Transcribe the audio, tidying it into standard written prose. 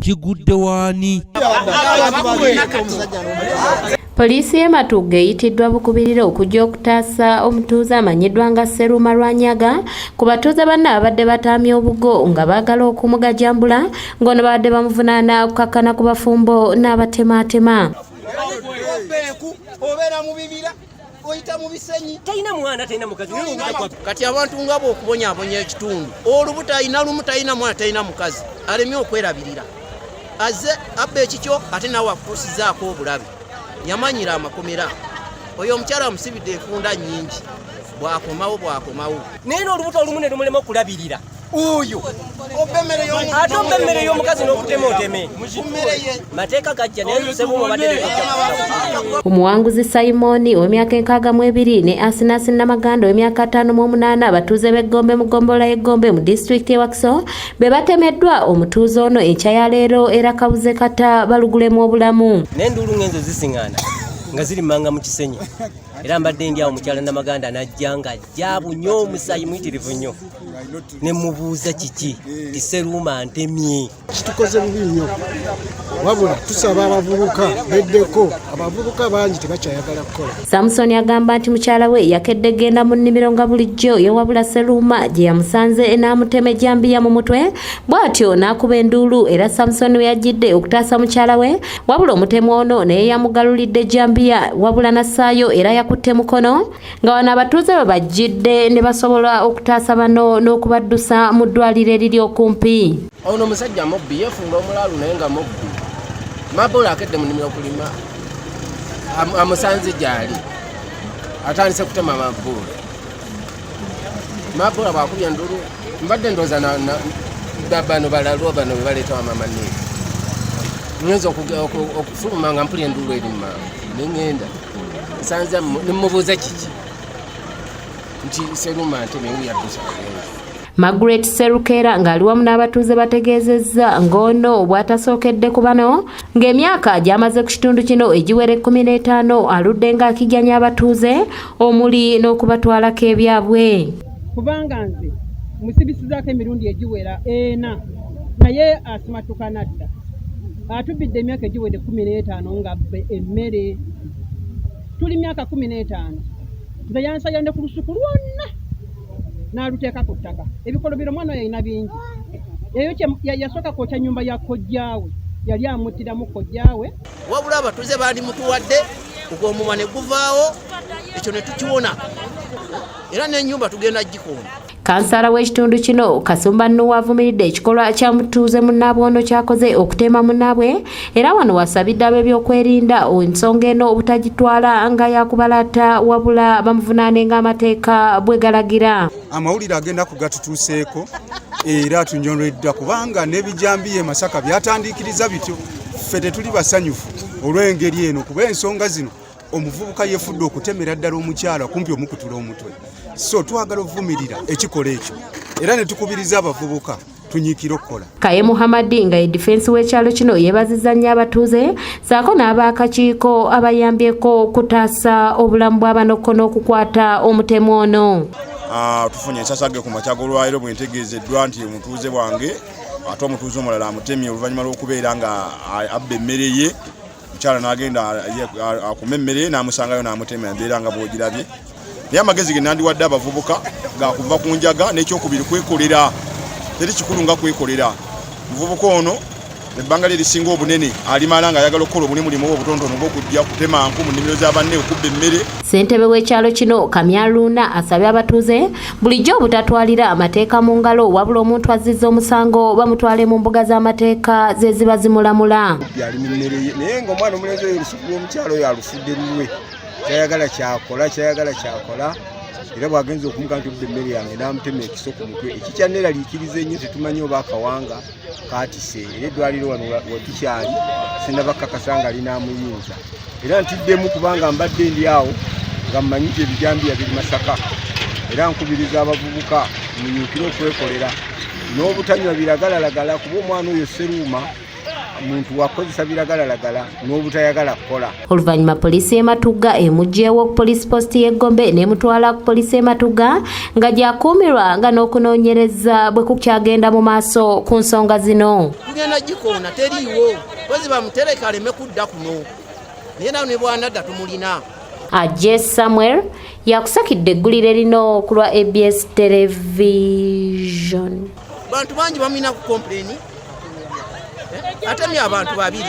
kigudde waani. Poliisi y'e Matugga eyitiddwa bukubirire okujja okutaasa omutuuze amanyiddwa nga Sseruma Lwanyaga ku batuuze banne abadde bataamya obugo nga baagala okumugajambula ng'ono babadde bamuvunaana okukakkana ku bafumbo n'abatemaatema. Kati abantu nga bw'okubonyaabonya ekitundu olubuto alina lumu talina mwana talina mukazi alemye okwerabirira azze abba ekikyo ate nawe akutuusizaako obulabe yamanyira amakomera oyo omukyala amusibidde enfunda nnyingi bwakomawo naye n'olubuto olumu ne lumulema okulabirira oyo ate obba emmere y'omukazi n'okutema oteme mateeka gajja omuwanguzi Simon ow'emyaka 62 ne Asinasi Namaganda ow'emyaka 58 abatuuze b'Egombe mu ggombolola y'Egombe mu disitulikiti y'e Wakiso be batemeddwa omutuuze ono enkya ya leero era kabuze kata balugulemu obulamu. N'enduulu ng'enzo zisiŋŋaana nga ziri mmanga mu kisenyi era mbadde ndi awo mukyala Namaganda n'ajja ng'ajja bunyo omusayi muyitirivu nnyo ne mubuuza kiki ti Sseruma ntemye. Kitukoze bubi nnyo wabula tusaba abavubuka beddeko abavubuka bangi tebakyayagala kukola. Samson agamba nti mukyala we yakedde genda mu nnimiro nga bulijjo yewabula Sseruma gye yamusanze n'amutema ejjambiya mu mutwe bw'atyo n'akuba enduulu era Samson we yajjidde okutaasa mukyala we wabula omutemu ono naye yamugalulidde ejjambiya wabula nassaayo era yakutte mukono nga wano abatuuze bwe bajjidde ne basobola okutaasa bano n'okubaddusa mu ddwaliro eriri okumpi. Ono omusajja mubbi yeefunda omulaalu naye nga mubbi mabola akedde mu nnimiro kulima amusanze gyali atandise kutema mabola bwakubya endulu mbadde ndooza bano balalwa bano bebaleetawo amamanini ngenza okufuluma nga mpulya endulu eri mmangu neŋŋenda nsanze nemubuuza kiki nti Sseruma ntemye yaddusa Margaret Serukera ng'ali wamu n'abatuuze bategeezezza ng'ono bw'atasookedde ku bano ng'emyaka gy'amaze ku kitundu kino egiwera 15 aludde ng'akiganya abatuuze omuli n'okubatwalako ebyabwe. Kubanga nze musibisizaako emirundi egiwera 4 naye asimatuka nadda atubidde emyaka egiwedde 15 nga emmere tuli myaka 15 nze yansayande ku lusuku lwonna n'aluteeka ku ttaka ebikolobero mwana oyo yalina bingi eyo yasooka kwokya nnyumba ya kojjaawe yali amuttiramu kojjaawe wabula abatuuze baali mutuwadde ogw'omumwa ne guvaawo ekyo ne tukiwona era n'ennyumba tugenda gikoona. Kansala w'ekitundu kino Kasumba Nuwa avumiridde ekikolwa kya mutuuze munnaabwe ono kyakoze okutema munnaabwe era wano wasabidde ab'ebyokwerinda ensonga eno obutagitwala nga yakubalaata wabula bamuvunaane ng'amateeka bwe galagira. Amawulire agenda kugatutuuseeko era tunyolweddwa kubanga n'ebijambiya e Masaka byatandikiriza bityo ffe tetuli basanyufu olw'engeri eno kuba ensonga zino omuvubuka yeefudde okutemera ddala omukyala kumpi omukutula omutwe. So twagala ovumirira ekikola ekyo era ne tukubiriza abavubuka tunyiikira okukola. Kaye Muhammadi nga ye defense w'ekyalo kino yeebazizza nnyo abatuuze saako n'ab'akakiiko abayambyeko okutaasa obulamu bw'abanoko n'okukwata omutemu ono. Tufunye ensasage ku makya g'olwaliro bwe ntegeezeddwa nti omutuuze bwange ate omutuuze omulala amutemye oluvannyuma lw'okubeera nga abba emmere ye mukyala n'agenda akuma emmere n'amusangayo n'amutema embeera nga bw'ogirabye. Naye amagezi ge nandiwadde abavubuka gakuva ku njaga n'ekyokubiri kwekolera teri kikulu nga kwekolera. Muvubuka ono ebbanga lye lisinga obunene alimala nga ayagala okukola omulimu obutonotono bw'okujja kutema nku mu nnimiro za banne okubba emmere. Ssentebe w'ekyalo kino Kamyaluna asabye abatuuze bulijjo obutatwalira amateeka mu ngalo wabula omuntu azizza omusango bamutwale mu mbuga z'amateeka ze ziba zimulamula. Yali mu mmere ye naye ng'omwana omulenzi oyo olusuku lw'omukyalo oyo alufudde lulwe kyayagala kyakola era bw'agenza okumuga nti obba emmere yange n'amutema ekiso ku mutwe ekikyanneeraliikiriza ennyo tetumanyi oba akawanga kaatise era eddwaliro wano watukyali sinabakakasa nga linaamuyinza era ntiddemu kubanga mbadde ndi awo nga mmanyi nti ebijambiya biri Masaka era nkubiriza abavubuka munyiikire okwekolera n'obutanywa biragalalagala kuba omwana oyo Sseruma muntu wakozesa biragalalagala n'obutayagala kukola. Oluvannyuma poliisi y'Ematugga emugyeewo ku poliisi posti y'Egombe n'emutwala ku poliisi y'Ematugga nga gyakuumirwa nga n'okunoonyereza bwe kukyagenda mu maaso ku nsonga zino. Tugenda gikoona teriiwo pozi bamutereka aleme kudda kuno naye nawe ne bwanadda tumulina. Ajje Samuel yakusakidde eggulire lino ku lwa ABS Television. Bantu bangi bamina ku complain ate mi abantu babiri